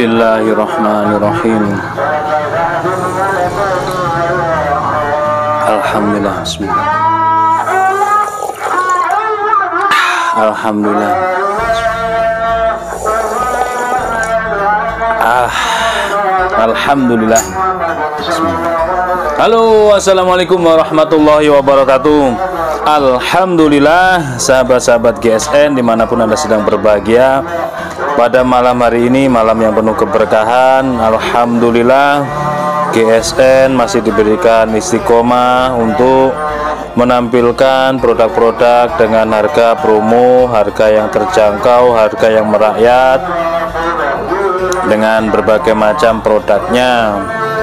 Bismillahirrahmanirrahim. Alhamdulillah. Bismillah. Alhamdulillah. Alhamdulillah. Halo, assalamualaikum warahmatullahi wabarakatuh. Alhamdulillah, sahabat-sahabat GSN dimanapun Anda sedang berbahagia pada malam hari ini, malam yang penuh keberkahan. Alhamdulillah, GSN masih diberikan istiqomah untuk menampilkan produk-produk dengan harga promo, harga yang terjangkau, harga yang merakyat, dengan berbagai macam produknya.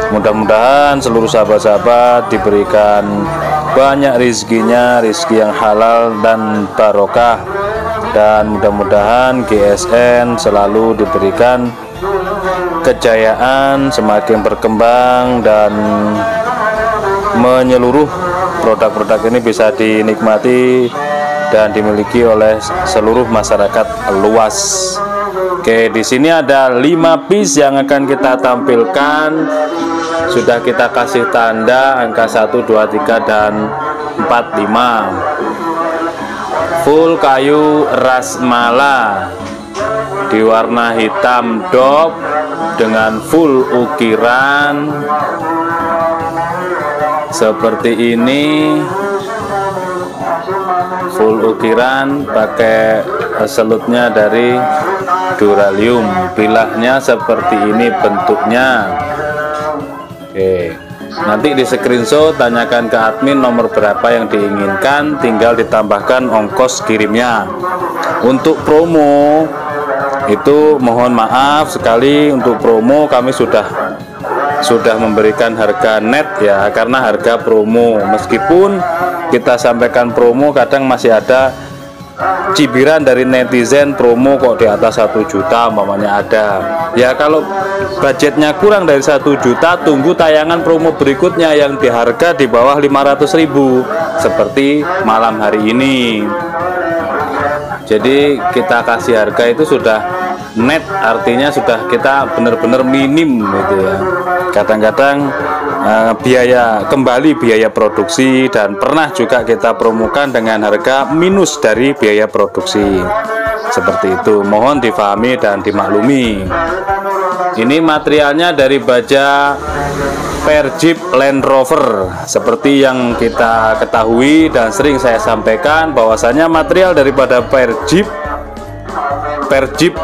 Mudah-mudahan seluruh sahabat-sahabat diberikan banyak rezekinya, rezeki yang halal dan barokah, dan mudah-mudahan GSN selalu diberikan kejayaan, semakin berkembang, dan menyeluruh produk-produk ini bisa dinikmati dan dimiliki oleh seluruh masyarakat luas. Oke, di sini ada 5 piece yang akan kita tampilkan. Sudah kita kasih tanda angka 1, 2, 3 dan 4, 5. Full kayu rasmala di warna hitam dop dengan full ukiran seperti ini. Full ukiran, pakai selutnya dari duralium. Bilahnya seperti ini bentuknya. Oke, nanti di screenshot, tanyakan ke admin nomor berapa yang diinginkan, tinggal ditambahkan ongkos kirimnya. Untuk promo itu mohon maaf sekali, untuk promo kami sudah memberikan harga net ya, karena harga promo. Meskipun kita sampaikan promo, kadang masih ada cibiran dari netizen, promo kok di atas 1 juta umpamanya ada. Ya kalau budgetnya kurang dari 1 juta, tunggu tayangan promo berikutnya yang di harga di bawah 500.000 seperti malam hari ini. Jadi kita kasih harga itu sudah net, artinya sudah kita benar-benar minim gitu ya. Kadang-kadang biaya produksi, dan pernah juga kita promokan dengan harga minus dari biaya produksi. Seperti itu, mohon difahami dan dimaklumi. Ini materialnya dari baja Per Jeep Land Rover. Seperti yang kita ketahui dan sering saya sampaikan, bahwasanya material daripada Per Jeep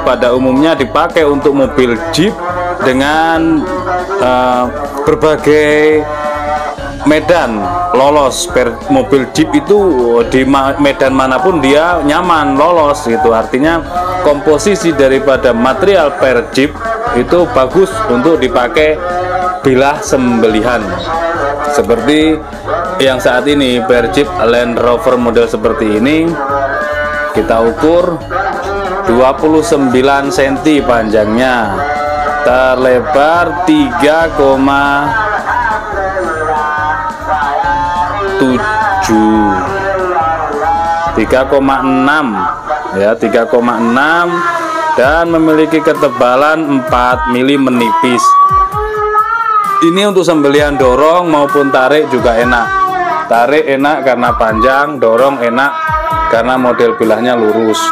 pada umumnya dipakai untuk mobil Jeep dengan berbagai medan lolos. Mobil Jeep itu di medan manapun dia nyaman, lolos gitu. Artinya komposisi daripada material Per Jeep itu bagus untuk dipakai bilah sembelihan. Seperti yang saat ini Per Jeep Land Rover model seperti ini, kita ukur 29 cm panjangnya, terlebar 3,6 ya, 3,6, dan memiliki ketebalan 4 mm menipis. Ini untuk sembelihan dorong maupun tarik juga enak. Tarik enak karena panjang, dorong enak karena model bilahnya lurus.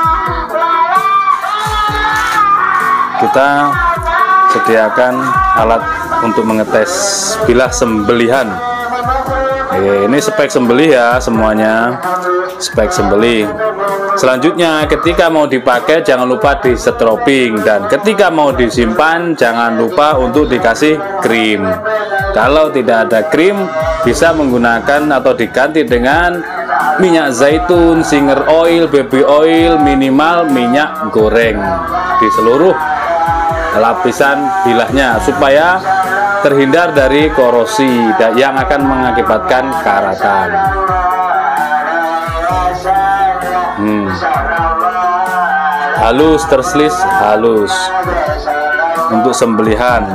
Kita sediakan alat untuk mengetes bilah sembelihan. Ini spek sembelih ya, semuanya spek sembelih. Selanjutnya, ketika mau dipakai jangan lupa di strobing, dan ketika mau disimpan jangan lupa untuk dikasih krim. Kalau tidak ada krim, bisa menggunakan atau diganti dengan minyak zaitun, singer oil, baby oil, minimal minyak goreng di seluruh lapisan bilahnya, supaya terhindar dari korosi yang akan mengakibatkan karatan. Halus, terselis halus untuk sembelihan.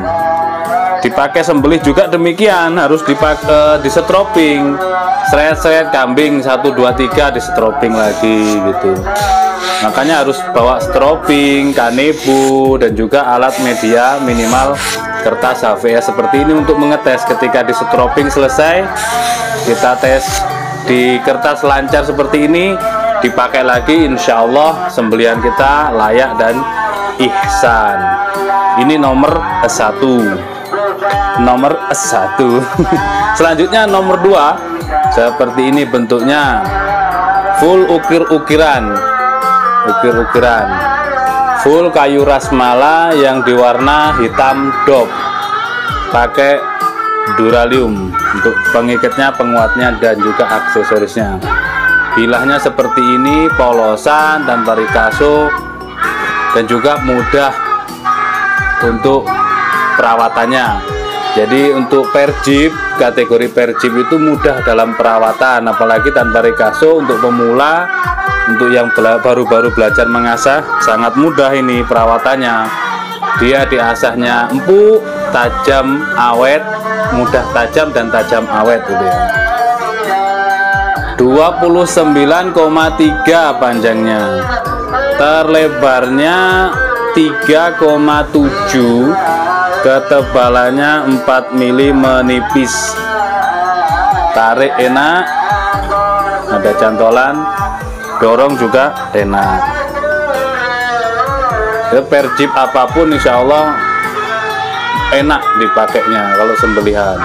dipakai sembelih juga demikian, harus dipakai disetroping, seret-seret kambing 1 2 3 disetroping lagi gitu. Makanya harus bawa stroping, kanebu, dan juga alat media minimal kertas HVS seperti ini untuk mengetes. Ketika disetroping selesai, kita tes di kertas lancar seperti ini, dipakai lagi, insya Allah sembelihan kita layak dan ihsan. Ini nomor 1. Nomor 1. Selanjutnya nomor 2, seperti ini bentuknya, full ukir-ukiran, full kayu rasmala yang diwarna hitam dop, pakai duralium untuk pengikatnya, penguatnya, dan juga aksesorisnya. Bilahnya seperti ini, polosan tanpa rikaso, dan juga mudah untuk perawatannya. Jadi untuk perjip, kategori perjip itu mudah dalam perawatan, apalagi tanpa rikaso. Untuk pemula, untuk yang baru-baru belajar mengasah, sangat mudah ini perawatannya. Dia diasahnya empuk, tajam, awet, mudah tajam dan tajam awet gitu ya. 29,3 panjangnya, terlebarnya 3,7, ketebalannya 4 mili, menipis, tarik enak, ada cantolan, dorong juga enak. Perjip apapun insya Allah enak dipakainya. Kalau sembelihan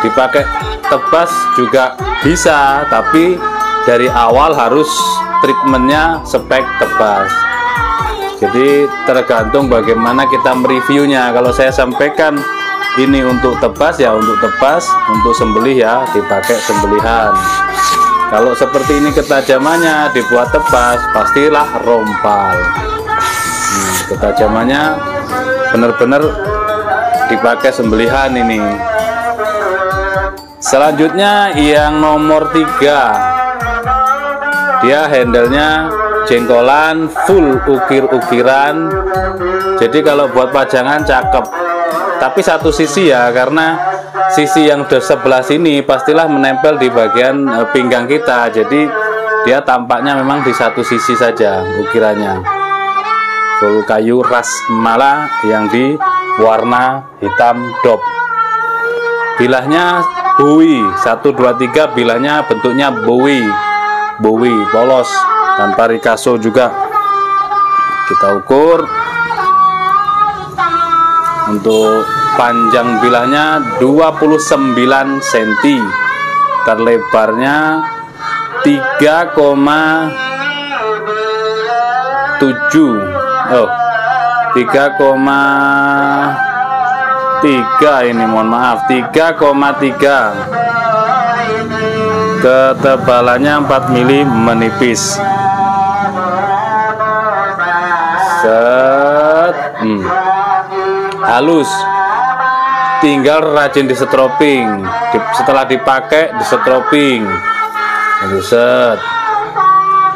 dipakai tebas juga bisa, tapi dari awal harus treatmentnya spek tebas. Jadi tergantung bagaimana kita mereviewnya. Kalau saya sampaikan ini untuk tebas ya untuk tebas, untuk sembelih ya dipakai sembelihan. Kalau seperti ini ketajamannya dibuat tebas, pastilah rompal. Ketajamannya benar-benar dipakai sembelihan ini. Selanjutnya yang nomor 3, dia handlenya jengkolan, full ukir-ukiran. Jadi kalau buat pajangan cakep, tapi satu sisi ya, karena sisi yang sebelah sini pastilah menempel di bagian pinggang kita. Jadi dia tampaknya memang di satu sisi saja ukirannya. Full kayu rasmala yang di warna hitam dop. Bilahnya bowie 1 2 3, bilahnya bentuknya bowie polos tanpa rikaso juga. Kita ukur untuk panjang bilahnya 29 cm, terlebarnya 3,3 ini, mohon maaf, 3,3, ketebalannya 4 mili, menipis. Halus, tinggal rajin disetroping. Setelah dipakai disetroping, set,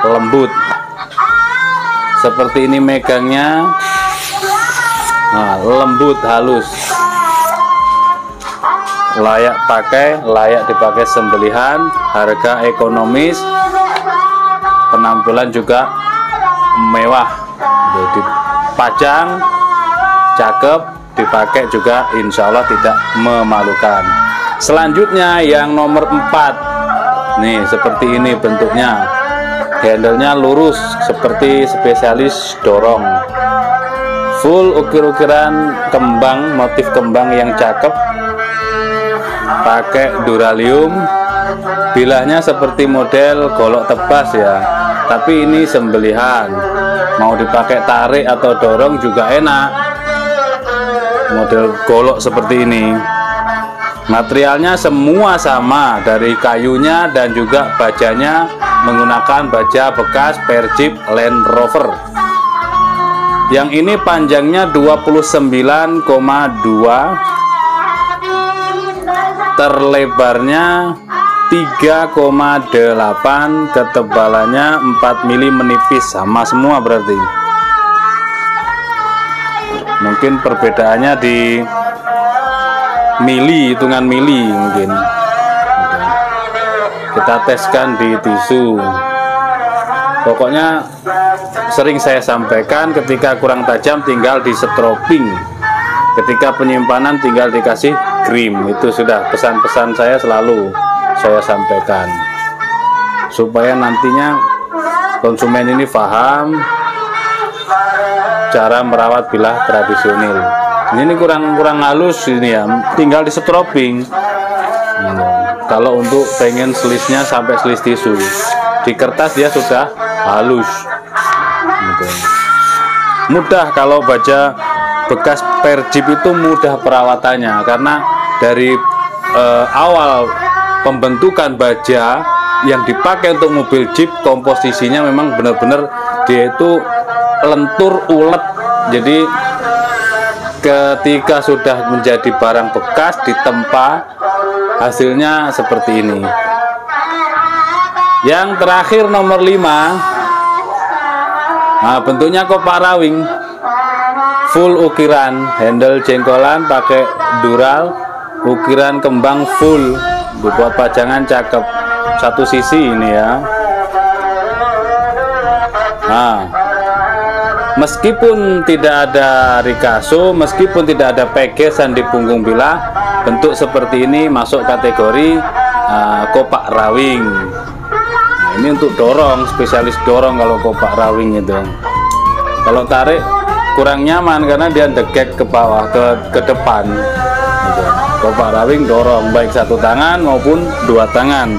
lembut seperti ini megangnya. Nah, lembut, halus, layak pakai, layak dipakai sembelihan, harga ekonomis, penampilan juga mewah. Jadi dipajang cakep, dipakai juga insya Allah tidak memalukan. Selanjutnya yang nomor 4, nih seperti ini bentuknya, handlenya lurus seperti spesialis dorong, full ukir-ukiran kembang, motif kembang yang cakep, pakai duralium. Bilahnya seperti model golok tebas ya, tapi ini sembelihan, mau dipakai tarik atau dorong juga enak. Model golok seperti ini, materialnya semua sama, dari kayunya dan juga bajanya menggunakan baja bekas Perjeep Land Rover. Yang ini panjangnya 29,2, terlebarnya 3,8, ketebalannya 4 mili, menipis, sama semua berarti. Mungkin perbedaannya di mili, hitungan mili mungkin. Kita teskan di tisu. Pokoknya sering saya sampaikan, ketika kurang tajam tinggal di strobing, ketika penyimpanan tinggal dikasih krim. Itu sudah pesan-pesan saya, selalu saya sampaikan supaya nantinya konsumen ini paham cara merawat bilah tradisional. Ini kurang halus ini ya, tinggal di strobing. Kalau untuk pengen selisnya sampai selis tisu, di kertas dia sudah halus. Mudah kalau baja bekas per jeep itu, mudah perawatannya karena dari awal pembentukan baja yang dipakai untuk mobil jeep, komposisinya memang benar-benar dia itu lentur, ulet. Jadi ketika sudah menjadi barang bekas ditempa, hasilnya seperti ini. Yang terakhir nomor 5, nah bentuknya kopak rawing, full ukiran, handle jengkolan pakai dural, ukiran kembang full, dibuat pajangan cakep, satu sisi ini ya. Nah, meskipun tidak ada rikaso, meskipun tidak ada pegesan di punggung bilah, bentuk seperti ini masuk kategori kopak rawing. Nah, ini untuk dorong, spesialis dorong kalau kopak rawing itu. Kalau tarik kurang nyaman karena dia degek ke bawah, ke depan gitu. Kopak rawing dorong baik satu tangan maupun dua tangan.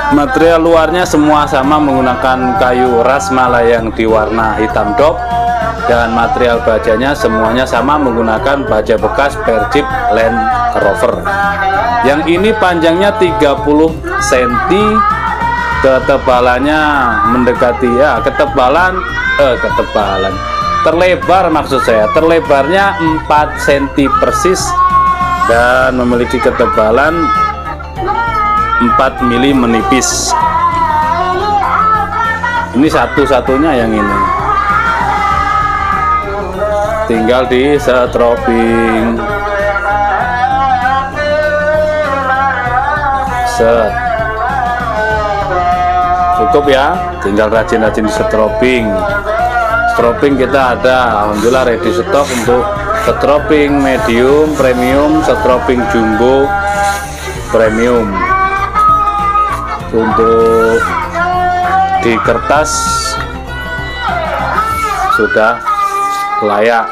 Material luarnya semua sama, menggunakan kayu ras Malaya yang diwarna hitam dop, dan material bajanya semuanya sama, menggunakan baja bekas per jeep Land Rover. Yang ini panjangnya 30 cm, ketebalannya mendekati ketebalan terlebar, maksud saya terlebarnya 4 cm persis, dan memiliki ketebalan 4 mili menipis. Ini satu-satunya yang ini. Tinggal di strobing. Set. Cukup ya, tinggal rajin-rajin di strobing. Strobing kita ada, alhamdulillah ready stock untuk strobing medium, premium, strobing jumbo, premium. Untuk di kertas sudah layak,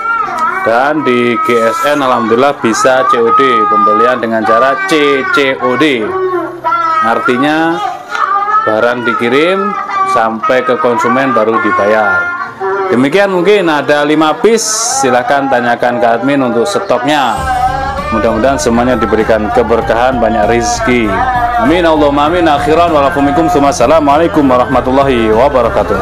dan di GSN alhamdulillah bisa COD, pembelian dengan cara CCOD, artinya barang dikirim sampai ke konsumen baru dibayar. Demikian, mungkin ada 5 piece, silahkan tanyakan ke admin untuk stoknya. Mudah-mudahan semuanya diberikan keberkahan, banyak rezeki. Amin Allahumma amin. Akhiran walafumikum. Assalamualaikum warahmatullahi wabarakatuh.